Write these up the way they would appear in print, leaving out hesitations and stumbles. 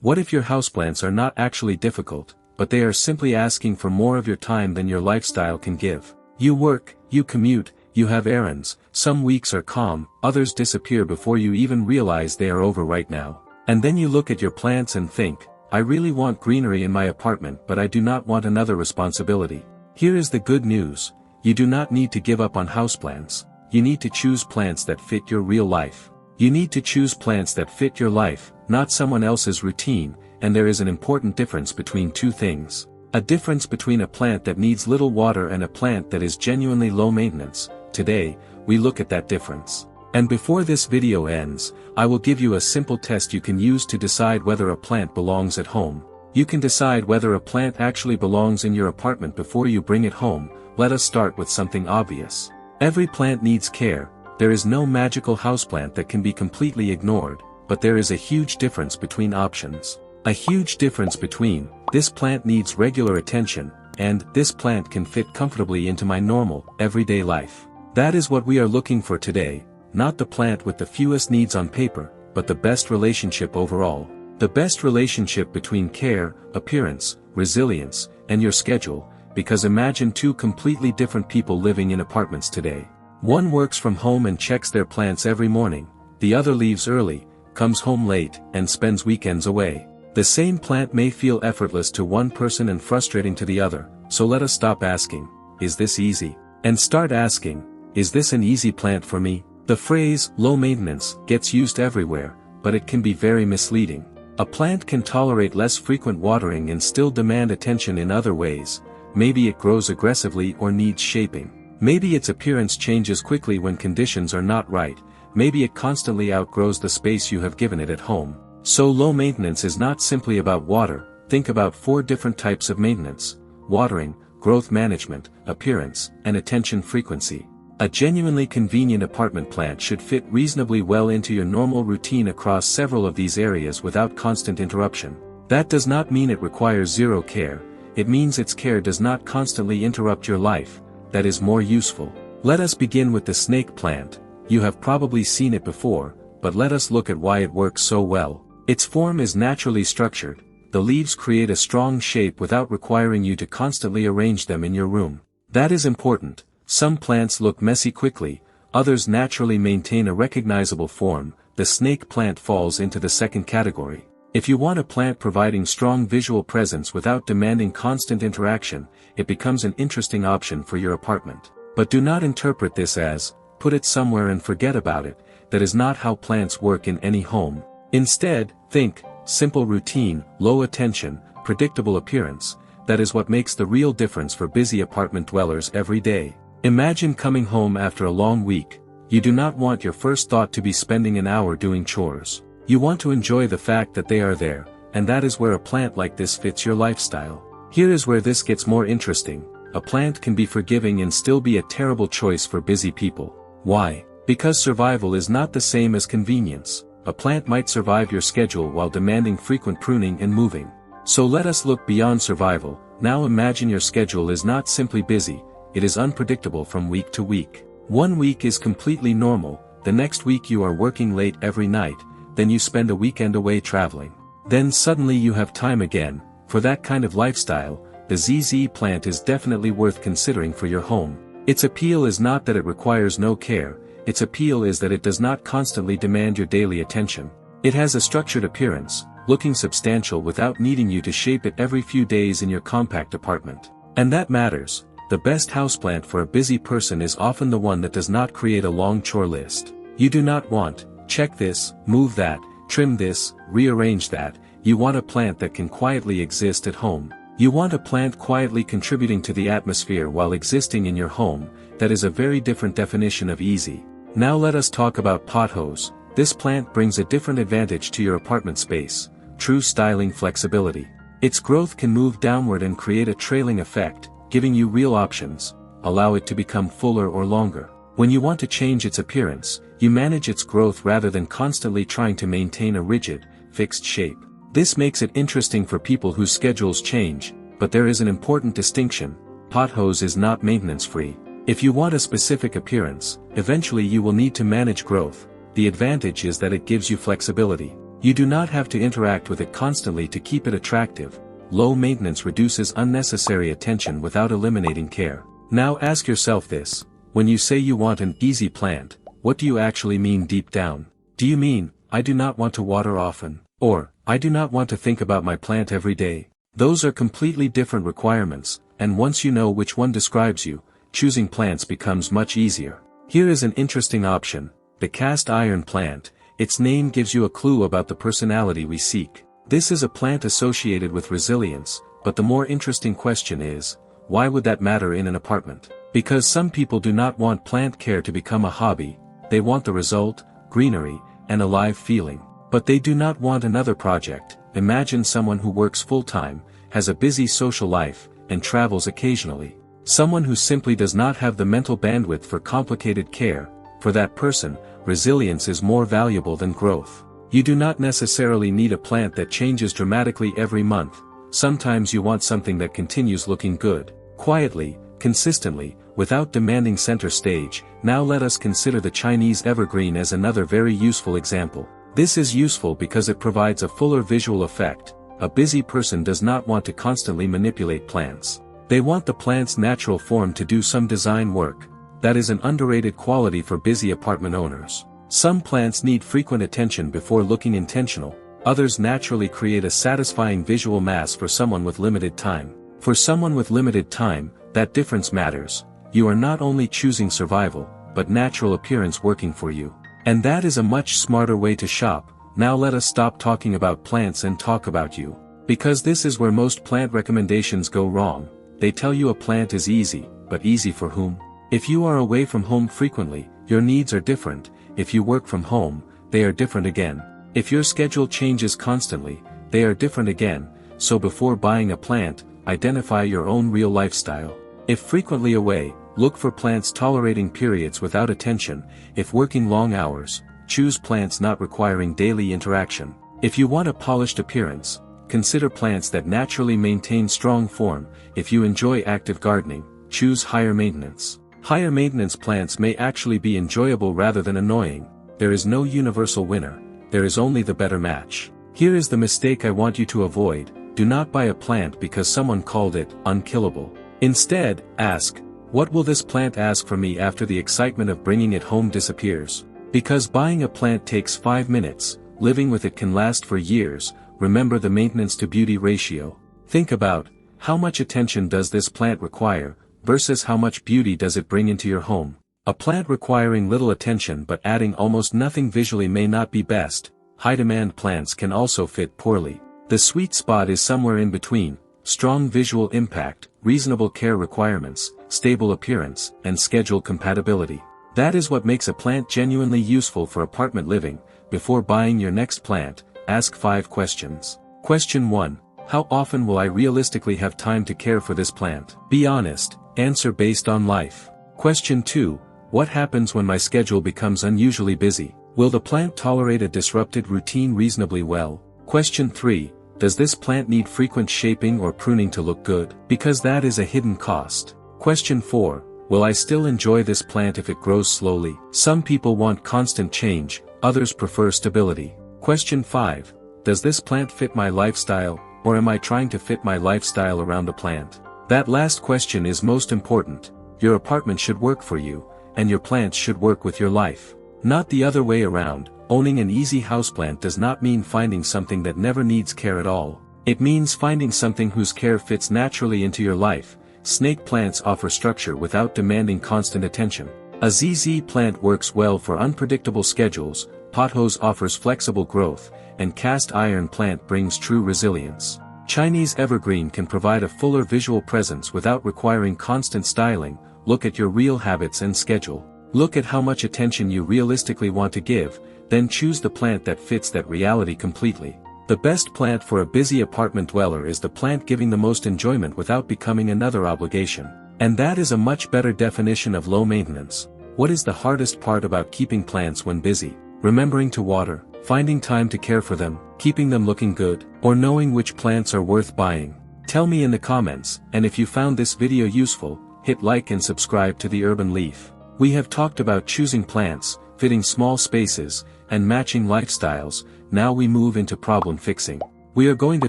What if your houseplants are not actually difficult, but they are simply asking for more of your time than your lifestyle can give? You work, you commute, you have errands, some weeks are calm, others disappear before you even realize they are over right now. And then you look at your plants and think, I really want greenery in my apartment, but I do not want another responsibility. Here is the good news: you do not need to give up on houseplants. You need to choose plants that fit your real life. You need to choose plants that fit your life, not someone else's routine, and there is an important difference between two things. A difference between a plant that needs little water and a plant that is genuinely low maintenance. Today, we look at that difference. And before this video ends, I will give you a simple test you can use to decide whether a plant belongs at home. You can decide whether a plant actually belongs in your apartment before you bring it home. Let us start with something obvious. Every plant needs care. There is no magical houseplant that can be completely ignored, but there is a huge difference between options. A huge difference between, this plant needs regular attention, and, this plant can fit comfortably into my normal, everyday life. That is what we are looking for today, not the plant with the fewest needs on paper, but the best relationship overall. The best relationship between care, appearance, resilience, and your schedule, because imagine two completely different people living in apartments today. One works from home and checks their plants every morning, the other leaves early, comes home late, and spends weekends away. The same plant may feel effortless to one person and frustrating to the other, so let us stop asking, is this easy? And start asking, is this an easy plant for me? The phrase, low maintenance, gets used everywhere, but it can be very misleading. A plant can tolerate less frequent watering and still demand attention in other ways. Maybe it grows aggressively or needs shaping. Maybe its appearance changes quickly when conditions are not right. Maybe it constantly outgrows the space you have given it at home. So low maintenance is not simply about water. Think about 4 different types of maintenance: watering, growth management, appearance, and attention frequency. A genuinely convenient apartment plant should fit reasonably well into your normal routine across several of these areas without constant interruption. That does not mean it requires zero care. It means its care does not constantly interrupt your life. That is more useful. Let us begin with the snake plant. You have probably seen it before, but let us look at why it works so well. Its form is naturally structured. The leaves create a strong shape without requiring you to constantly arrange them in your room. That is important. Some plants look messy quickly, others naturally maintain a recognizable form. The snake plant falls into the second category. If you want a plant providing strong visual presence without demanding constant interaction, it becomes an interesting option for your apartment. But do not interpret this as, put it somewhere and forget about it. That is not how plants work in any home. Instead, think, simple routine, low attention, predictable appearance. That is what makes the real difference for busy apartment dwellers every day. Imagine coming home after a long week. You do not want your first thought to be spending an hour doing chores. You want to enjoy the fact that they are there, and that is where a plant like this fits your lifestyle. Here is where this gets more interesting. A plant can be forgiving and still be a terrible choice for busy people. Why? Because survival is not the same as convenience. A plant might survive your schedule while demanding frequent pruning and moving. So let us look beyond survival. Now imagine your schedule is not simply busy, it is unpredictable from week to week. One week is completely normal, the next week you are working late every night, then you spend a weekend away traveling. Then suddenly you have time again. For that kind of lifestyle, the ZZ plant is definitely worth considering for your home. Its appeal is not that it requires no care, its appeal is that it does not constantly demand your daily attention. It has a structured appearance, looking substantial without needing you to shape it every few days in your compact apartment. And that matters. The best houseplant for a busy person is often the one that does not create a long chore list. You do not want, check this, move that, trim this, rearrange that. You want a plant that can quietly exist at home. You want a plant quietly contributing to the atmosphere while existing in your home. That is a very different definition of easy. Now let us talk about pothos. This plant brings a different advantage to your apartment space: true styling flexibility. Its growth can move downward and create a trailing effect, giving you real options. Allow it to become fuller or longer. When you want to change its appearance, you manage its growth rather than constantly trying to maintain a rigid, fixed shape. This makes it interesting for people whose schedules change, but there is an important distinction: pothose is not maintenance-free. If you want a specific appearance, eventually you will need to manage growth. The advantage is that it gives you flexibility. You do not have to interact with it constantly to keep it attractive. Low maintenance reduces unnecessary attention without eliminating care. Now ask yourself this: when you say you want an easy plant, what do you actually mean deep down? Do you mean, I do not want to water often, or, I do not want to think about my plant every day? Those are completely different requirements, and once you know which one describes you, choosing plants becomes much easier. Here is an interesting option: the cast iron plant. Its name gives you a clue about the personality we seek. This is a plant associated with resilience, but the more interesting question is, why would that matter in an apartment? Because some people do not want plant care to become a hobby. They want the result, greenery, and alive feeling. But they do not want another project. Imagine someone who works full-time, has a busy social life, and travels occasionally. Someone who simply does not have the mental bandwidth for complicated care. For that person, resilience is more valuable than growth. You do not necessarily need a plant that changes dramatically every month. Sometimes you want something that continues looking good, quietly, consistently, without demanding center stage. Now let us consider the Chinese evergreen as another very useful example. This is useful because it provides a fuller visual effect. A busy person does not want to constantly manipulate plants. They want the plant's natural form to do some design work. That is an underrated quality for busy apartment owners. Some plants need frequent attention before looking intentional. Others naturally create a satisfying visual mass for someone with limited time. For someone with limited time, that difference matters. You are not only choosing survival, but natural appearance working for you. And that is a much smarter way to shop. Now let us stop talking about plants and talk about you. Because this is where most plant recommendations go wrong. They tell you a plant is easy, but easy for whom? If you are away from home frequently, your needs are different. If you work from home, they are different again. If your schedule changes constantly, they are different again. So before buying a plant, identify your own real lifestyle. If frequently away, look for plants tolerating periods without attention. If working long hours, choose plants not requiring daily interaction. If you want a polished appearance, consider plants that naturally maintain strong form. If you enjoy active gardening, choose higher maintenance. Higher maintenance plants may actually be enjoyable rather than annoying. There is no universal winner. There is only the better match. Here is the mistake I want you to avoid. Do not buy a plant because someone called it unkillable. Instead, ask, what will this plant ask from me after the excitement of bringing it home disappears? Because buying a plant takes 5 minutes, living with it can last for years. Remember the maintenance to beauty ratio. Think about, how much attention does this plant require, versus how much beauty does it bring into your home. A plant requiring little attention but adding almost nothing visually may not be best. High-demand plants can also fit poorly. The sweet spot is somewhere in between: strong visual impact, reasonable care requirements, stable appearance, and schedule compatibility. That is what makes a plant genuinely useful for apartment living. Before buying your next plant, ask 5 questions. Question 1. How often will I realistically have time to care for this plant? Be honest. Answer based on life. Question 2. What happens when my schedule becomes unusually busy? Will the plant tolerate a disrupted routine reasonably well? Question 3. Does this plant need frequent shaping or pruning to look good? Because that is a hidden cost. Question 4. Will I still enjoy this plant if it grows slowly? Some people want constant change, others prefer stability. Question 5. Does this plant fit my lifestyle, or am I trying to fit my lifestyle around the plant? That last question is most important. Your apartment should work for you, and your plants should work with your life. Not the other way around. Owning an easy houseplant does not mean finding something that never needs care at all. It means finding something whose care fits naturally into your life. Snake plants offer structure without demanding constant attention. A ZZ plant works well for unpredictable schedules. Pothose offers flexible growth, and cast iron plant brings true resilience. Chinese evergreen can provide a fuller visual presence without requiring constant styling. Look at your real habits and schedule. Look at how much attention you realistically want to give, then choose the plant that fits that reality completely. The best plant for a busy apartment dweller is the plant giving the most enjoyment without becoming another obligation. And that is a much better definition of low maintenance. What is the hardest part about keeping plants when busy? Remembering to water, finding time to care for them, keeping them looking good, or knowing which plants are worth buying? Tell me in the comments, and if you found this video useful, hit like and subscribe to the Urban Leaf. We have talked about choosing plants, fitting small spaces, and matching lifestyles. now we move into problem fixing. We are going to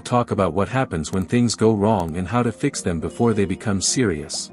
talk about what happens when things go wrong and how to fix them before they become serious.